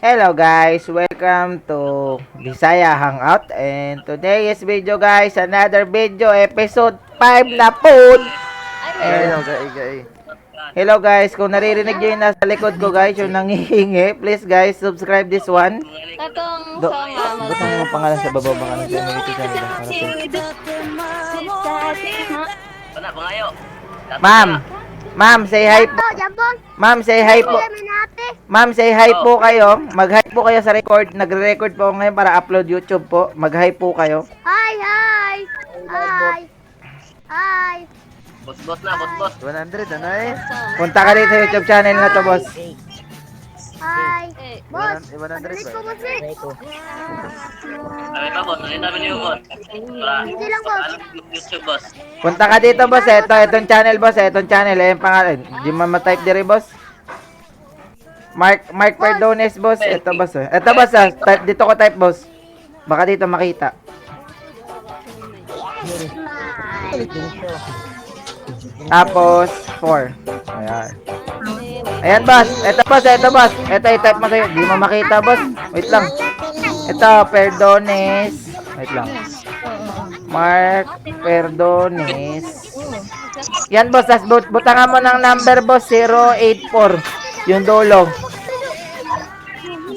Hello guys, welcome to Bisaya Hangout, and today's video guys, another video, episode 5 na po. And hello guys, kung naririnig nyo yung nasa likod ko guys, yung nangihingi, please guys, subscribe this one. Katong Do, sama butang mo pangalan sa baba, mga nasa mga channel. Wala, pangayo. Ma'am, ma'am, say hi po. Ma'am, say hi po. Ma'am, say hi po kayo. Mag-hi po kayo sa record. Nagre-record po ako ngayon para upload YouTube po. Mag-hi po kayo. Hi, hi! Hi! Hi! Boss na, boss. 100, ano eh? Punta ka rin sa YouTube channel na to, boss. Hi! Boss! 100 Padalit ko, ba? boss eh! Sabi pa, boss. Nakita mo niyo, boss. Para, Hindi lang, boss. YouTube, boss. Punta ka dito, boss. Itong channel, boss. Itong channel. Yung pangalan. Di mo ma-type diri, boss. Mark Perdones, boss. Ito, boss. Ito, boss. Type, dito ko type, boss. Baka dito makita. Tapos, 4. Ayan. Ayan, boss. Ito, boss. Ito, boss. Ito, i-type mo sa'yo. Di mo makita, boss. Wait lang. Ito, Perdones. Wait lang. Mark Perdones. Yan, boss. Tas butangan mo ng number, boss. 084. Yung dulo.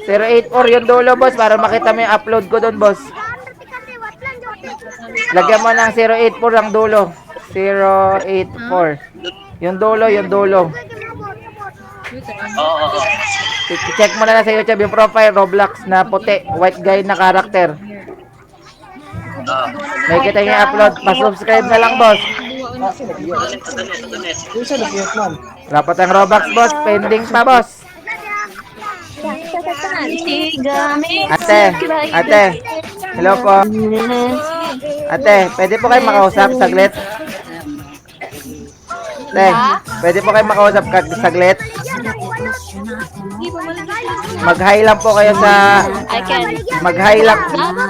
084 yung dulo, boss. Para makita mo yung upload ko doon, boss. Lagyan mo ng 084 ang dulo. 084. Yung dulo, yung dulo. Oo. Check mo na lang sa YouTube yung profile, Roblox na puti, white guy na karakter. May kita yung upload, pa-subscribe na lang, boss. Dapat ang Roblox, boss, pending pa, boss. Ate, hello po. Ate, pwede po kayo makausap saglit? Ate, pwede po kayo makausap saglit? Mag-hi lang po kayo sa... I can. Mag-hi lang.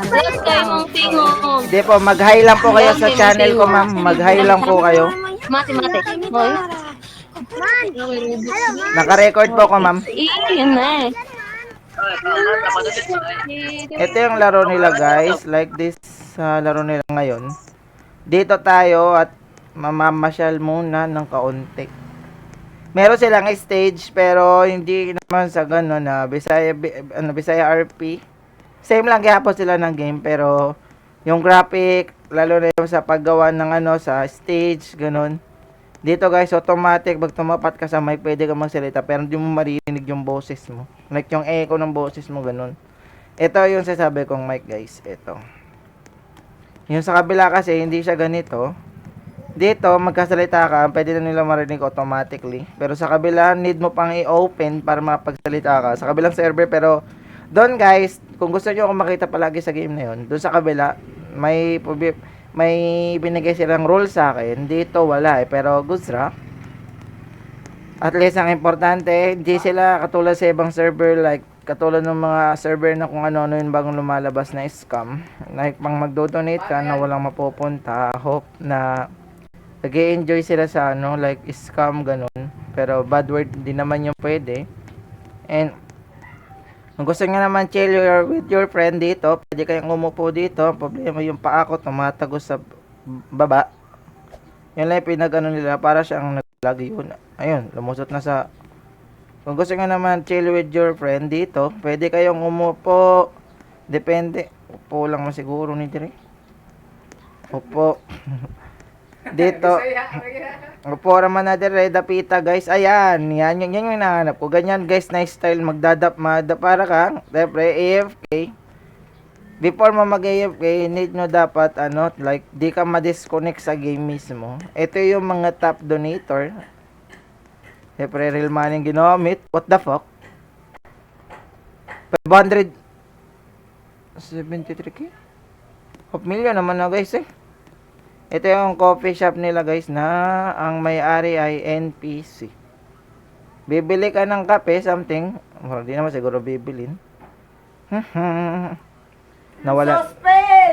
Let's kayo mong tingog. Hindi po, mag-hi lang po kayo sa channel ko, ma'am. Mag-hi lang po kayo. Mati. Hoy. Naka-record po ko, ma'am. Iyan na eh. Ito yung laro nila, guys. Like this sa laro nila ngayon. Dito tayo at mamamasyal muna ng kaunti. Meron silang stage pero hindi naman sa gano'n na Bisaya RP. Same lang gihapon sila ng game pero yung graphic, lalo na yung sa paggawa ng sa stage, gano'n. Dito guys, automatic, pag tumapat ka sa mic, pwede ka magsalita pero hindi mo marinig yung boses mo. Like yung echo ng boses mo, gano'n. Ito yung sasabi kong mic guys, ito. Yung sa kabila kasi, hindi siya ganito. Dito, magkasalita ka, pwede na nila marinig automatically. Pero sa kabila, need mo pang i-open para makapagsalita ka. Sa kabilang server, pero doon guys, kung gusto nyo akong makita palagi sa game na yun, doon sa kabila, may binigay silang rule sa akin. Dito, wala eh. Pero goods ra. At least, ang importante, hindi sila katulad sa ibang server, like, katulad ng mga server na kung ano-ano yung bagong lumalabas na scam. Like, pang magdo-donate ka na walang mapupunta, hope na nag-enjoy sila sa like scam ganun. Pero bad word din naman yung pwede. And kung gusto nga naman chill with your friend dito, pwede kayong umupo dito. Problema yung paa ko tumatagos sa baba. Yun lang pinagano nila para siyang naglagi yun. Ayun, lumusot na sa... Kung gusto nga naman chill with your friend dito, pwede kayong umupo. Depende. Upo lang mo siguro ni dire. Upo. Dito. Upo naman na dire, dapita guys. Ayan, yan yung hinahanap ko. Ganyan guys, nice style. Para ka. Siyempre, AFK. Before mo mag-AFK, need nyo dapat, like, di ka ma-disconnect sa game mismo. Ito yung mga top donator. Siyempre, real money yung ginamit. What the fuck? 573k? Half million naman na guys eh. Ito yung coffee shop nila guys na ang may-ari ay NPC. Bibili ka ng kape, something. Hindi naman siguro bibilin. Nawala.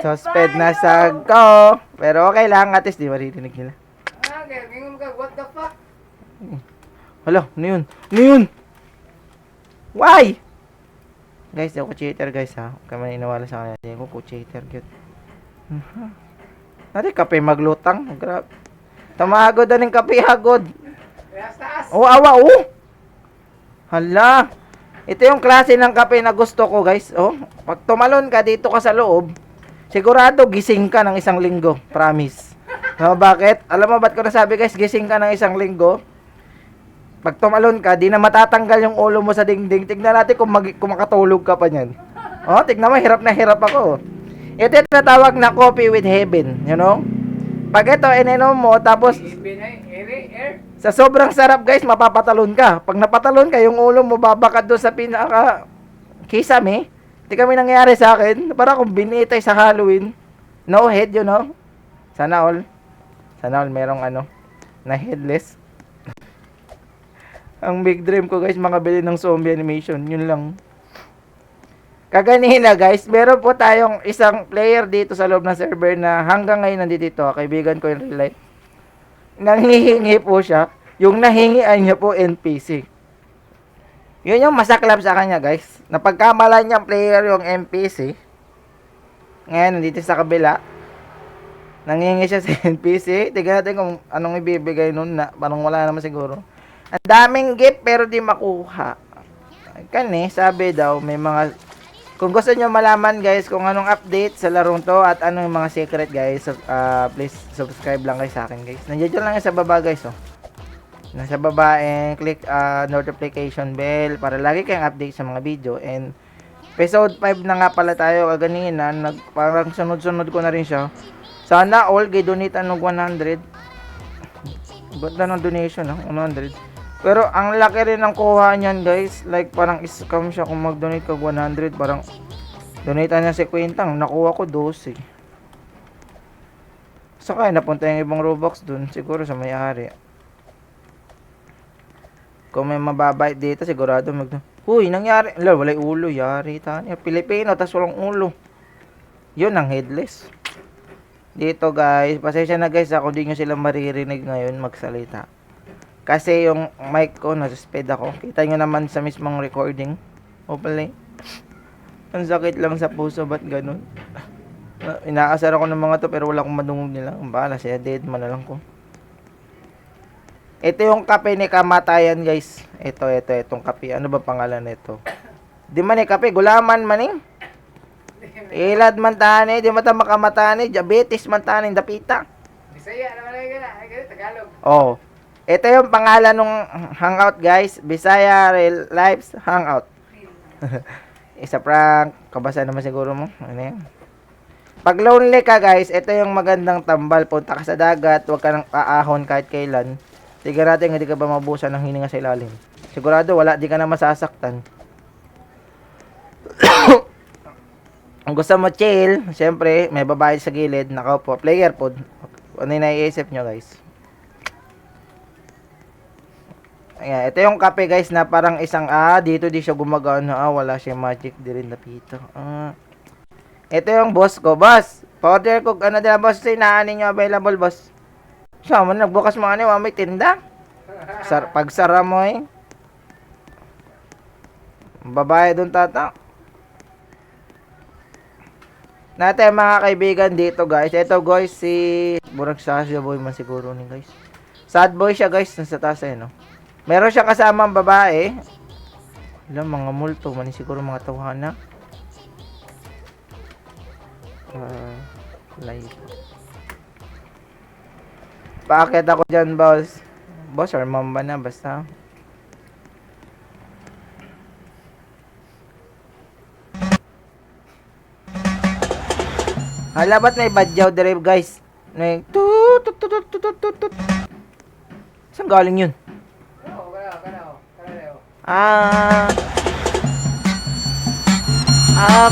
Suspend na sa ko. Pero okay lang, at least di maririnig nila. What the fuck? Hala, ano yun? Ano yun? Why? Guys, di ako cheater guys ha. Huwag ka maniniwala sa kanya. Di ako cheater. Cute. Nari, kape maglutang. Grabe. Tamagod na ng kape hagod. Oh, awa, oh. Hala. Ito yung klase ng kape na gusto ko, guys. Oh, pag tumalon ka dito ka sa loob, sigurado gising ka ng 1 linggo. Promise. No, bakit? Alam mo ba't ko nasabi, guys, gising ka ng 1 linggo? Pag tumalon ka, di na matatanggal yung ulo mo sa dingding. Tignan natin kung makatulog ka pa niyan. Oh, tignan mo, hirap na hirap ako. Ito yung tinatawag na coffee with heaven, you know? Pag ito, ininom mo, tapos sa sobrang sarap, guys, mapapatalon ka. Pag napatalon ka, yung ulo mo babakad doon sa pinaka kisame. Hindi kami nangyari sa akin. Para akong binitay sa Halloween. No head, you know? Sana all. Sana all merong na headless. Ang big dream ko, guys, makabili ng zombie animation. Yun lang. Kaganina, guys, meron po tayong isang player dito sa loob ng server na hanggang ngayon nandito. Kaibigan ko in real life. Nanghihingi po siya. Yung nahingian niya po NPC. Yun yung masaklap sa kanya, guys. Napagkamalan niyang player yung NPC. Ngayon, nandito sa kabila. Nanghihingi siya sa NPC. Tignan natin kung anong ibibigay nun na. Parang wala naman siguro. Ang daming gift pero di makuha. Kani, sabi daw, may mga... Kung gusto nyo malaman, guys, kung anong update sa larong to at anong mga secret, guys, please subscribe lang kayo sa akin, guys. Nandiyan lang sa baba, guys, oh. Nasa baba, and click notification bell para lagi kayong update sa mga video. And episode 5 na nga pala tayo kaganina. Parang sunod-sunod ko na rin siya. Sana all gay donate ng 100. Ba't na ng donation, 100. Pero ang laki rin ng kuha niyan, guys. Like parang scam siya kung mag-donate kag 100. Parang donate niya si Quintang. Nakuha ko 12. Saan kaya napunta yung ibang Robux dun? Siguro sa may-ari. Kung may mababait dito, sigurado Huy, nangyari. Wala ulo. Yari tayo. Pilipino, tas walang ulo. Yun ang headless. Dito, guys. Pasensya na, guys. Ako di nyo sila maririnig ngayon magsalita. Kasi yung mic ko, nasuspend ako. Kita nyo naman sa mismong recording. Hopefully. Ang sakit lang sa puso, ba't ganun? Inaasar ako ng mga to, pero wala akong madungog nila. Ang bahala siya, dead man na lang ko. Ito yung kape ni kamatayan, guys. Itong kape. Ano ba pangalan nito? Di man kape, gulaman maning. Ilad man tani, di mata makamatani, diabetes man tani, dapita. Bisaya naman ay Tagalog. Oh. Ito yung pangalan ng hangout, guys. Bisaya Real Lives Hangout. Isa prank. Kabasa naman siguro mo. Ano yan? Pag lonely ka, guys, ito yung magandang tambal. Punta ka sa dagat. Huwag ka nang aahon kahit kailan. Sigurado hindi ka ba mabusan ng hininga sa ilalim. Sigurado wala. Di ka na masasaktan. Kung gusto mo chill, syempre, may babae sa gilid. Nakaupo. Player pod. Ano yung naiisip nyo, guys? Ayan, ito yung kape, guys, na parang isang dito di siya gumagana. Wala siya magic di rin napito. Ito yung boss ko, boss. Powder ko, ano din boss, sinaanin nyo available, boss. Siya man, nagbukas mo may tinda. Pagsara mo babae dun tata. Natin mga kaibigan dito, guys. Ito, guys, si Burag Sasha boy man siguro ni, guys. Sad boy siya, guys, nasa taas no. Meron siyang kasamang babae. Alam, mga multo. Mani siguro mga tawhana. Live. Paakit ako dyan, boss. Boss or mamba na, basta. Hala, ba't may badyaw drive, guys? May tut. Saan galing yun?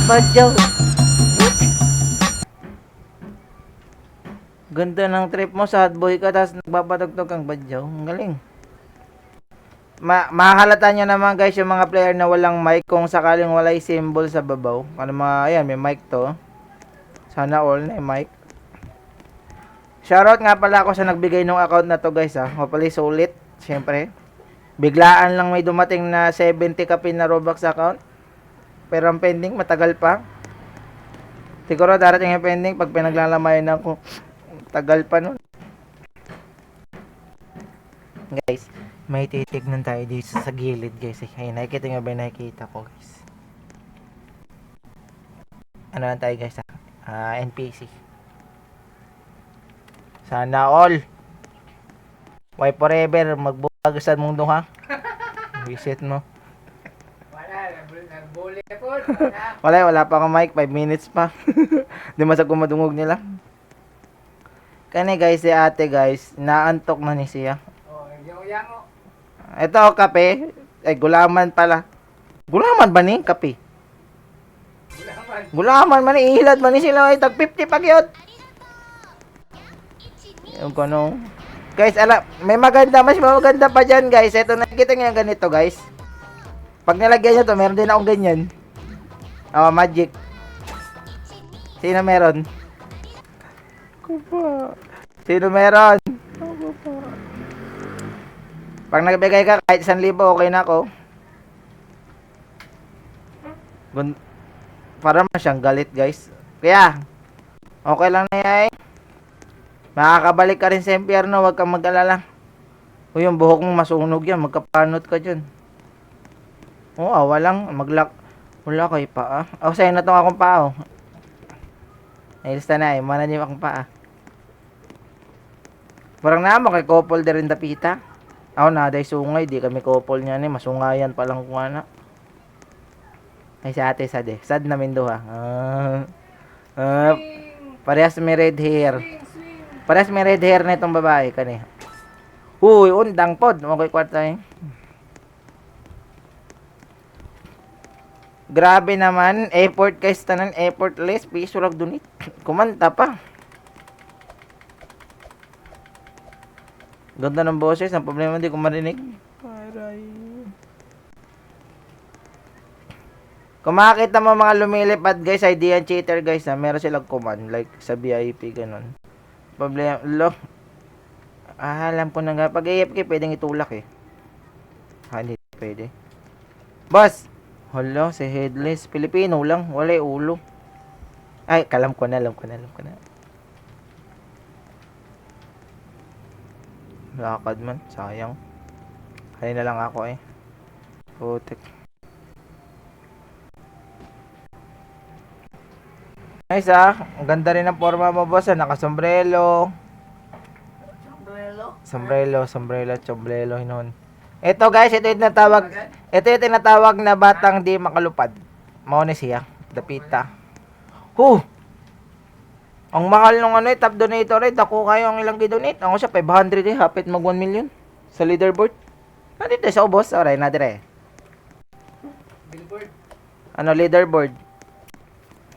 Badyaw. Ganda ng trip mo, sad boy ka, tapos nagbabatagtog kang badyaw. Ang galing. Mahalata nyo naman, guys, yung mga player na walang mic kung sakaling walay symbol sa babaw. Ano ayan, may mic to. Sana all na mic. Shoutout nga pala ako sa nagbigay ng account na to, guys, Hopefully sulit, syempre. Biglaan lang may dumating na 70 kapin na Robux account. Pero ang pending, matagal pa. Siguro darating yung pending pag pinaglalamayan ako. Tagal pa nun. Guys, may titignan tayo dito sa gilid guys. Ayun, nakikita nyo ba yung nakikita ko guys? Ano lang tayo guys NPC. Sana all. Why forever, magbuwag sa mundo ha? Visit mo. Wala, nagbuli na po. Wala pa akong mic, 5 minutes pa. Di masag kumadungog nila. Kani guys, si ate guys, naantok na ni siya. Oh, yung yango. Ito, kape. Ay, gulaman pala. Gulaman ba ni? Kape. Gulaman. Gulaman man ni, ihilad man ni sila. Ay, tag 50 pag yun. Yung kono. Guys, may mas maganda pa dyan guys. Ito, nakikita nyo yung ganito guys. Pag nilagyan nyo to, meron din akong ganyan. Oh, magic. Sino meron? Ako pa. Sino meron? Ako pa. Pag nagbigay ka kahit 1,000, okay na ako. Para man siyang galit guys. Kaya, okay lang na yan. Makakabalik ka rin sa impyerno, huwag kang mag-alala. O yung buhok mo masunog yan, magkapanot ka dyan. Oo, walang wala kay paa. O, sa'yo na itong akong paa, oh. Nailista na eh, mana niyo akong paa. Parang naman kay couple de rin dapita. Ako na, day sungay, di kami couple niyan eh, masungayan palang kung ana. Ay, si ate sad eh. Sad namin do ha. Parehas may red hair. Parehas may red hair na itong babae kani. Uy, undang pod. Okay, kwarta eh. Grabe naman. Effort guys, tanan. Effortless. Piso rag dunit. Kumanta pa. Ganda ng boses. Ang problema hindi ko marinig. Aray. Kung makakita mo mga lumilipad guys, idea cheater guys ha. Meron silang command. Like sa VIP ganun. Problema, alam ko na nga. Pag AFK, pwedeng itulak eh. Hindi pwede. Boss! Hala, si Headless. Pilipino lang. Wala ulo. Ay, alam ko na. Lakad man. Sayang. Kanina lang ako eh. Putik. Nice ah. Ang ganda rin ang forma mo boss ah. Nakasombrelo. Sombrelo, hinon. Ito guys, ito yung tinatawag na batang di makalupad. Mauna siya. Dapita. Ang mahal nung top donator eh. Dako kayo ang ilang gidonate. Ako siya 500 eh. Hapit mag 1 million. Sa leaderboard. Nandito sa boss. Alright, nadire. Billboard. Leaderboard.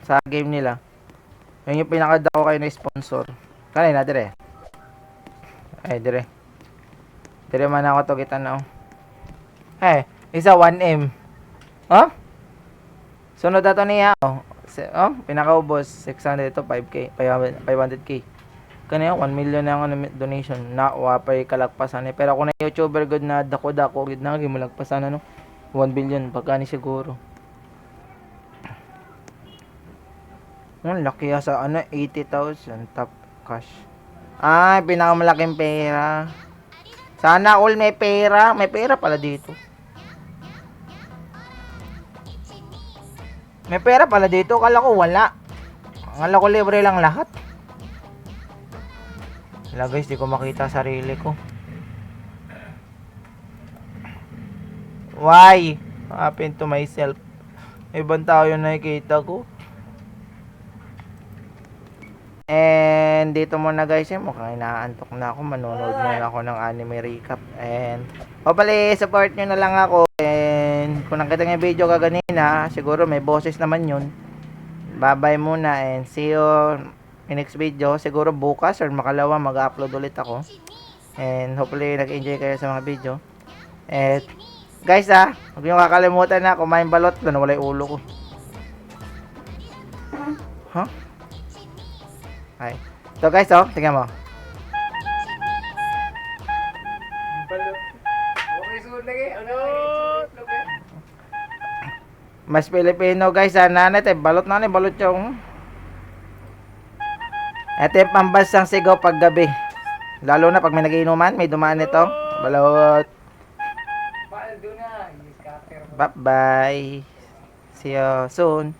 Sa game nila. Yun yung pinakadako kayo na sponsor. Kanina, dire. Ay, dire. Dire man ako to kita na. Isa 1M. Oh? Sunod na to niya. Pinakaubos. 600 ito, 5K. 500K. Kanina, 1 million na ang donation. Wapay kalagpasan eh. Pero kung na YouTuber good na dako-dako, good na, malagpasan 1 billion. Pagkani siguro. Laki sa 80,000 top cash. Ay, pinakamalaking pera. Sana all may pera. May pera pala dito. May pera pala dito. Kala ko wala. Kala ko libre lang lahat. Wala guys, di ko makita sarili ko. Why? Happened to myself. Ibang tao yung nakikita ko. And dito muna guys, mukhang inaantok na ako. Manonood muna ako ng anime recap. And hopefully support nyo na lang ako. And kung nakita nyo yung video kaganina, siguro may boses naman yun. Bye bye muna and see you in next video. Siguro bukas or makalawa mag-upload ulit ako. And hopefully nag-enjoy kayo sa mga video. And guys huwag nyo kakalimutan na kumain balot. Nawala yung ulo ko. Huh? Ay. So guys, tingnan mo. Balot. Okay, sunod lagi. Mas Pilipino guys, sana natin. Balot na balot yung. Ito yung pambansang sigaw pag gabi. Lalo na pag may nagiinuman, may dumaan nito. Balot. Paano doon na? I-scatter mo. Bye-bye. See you soon.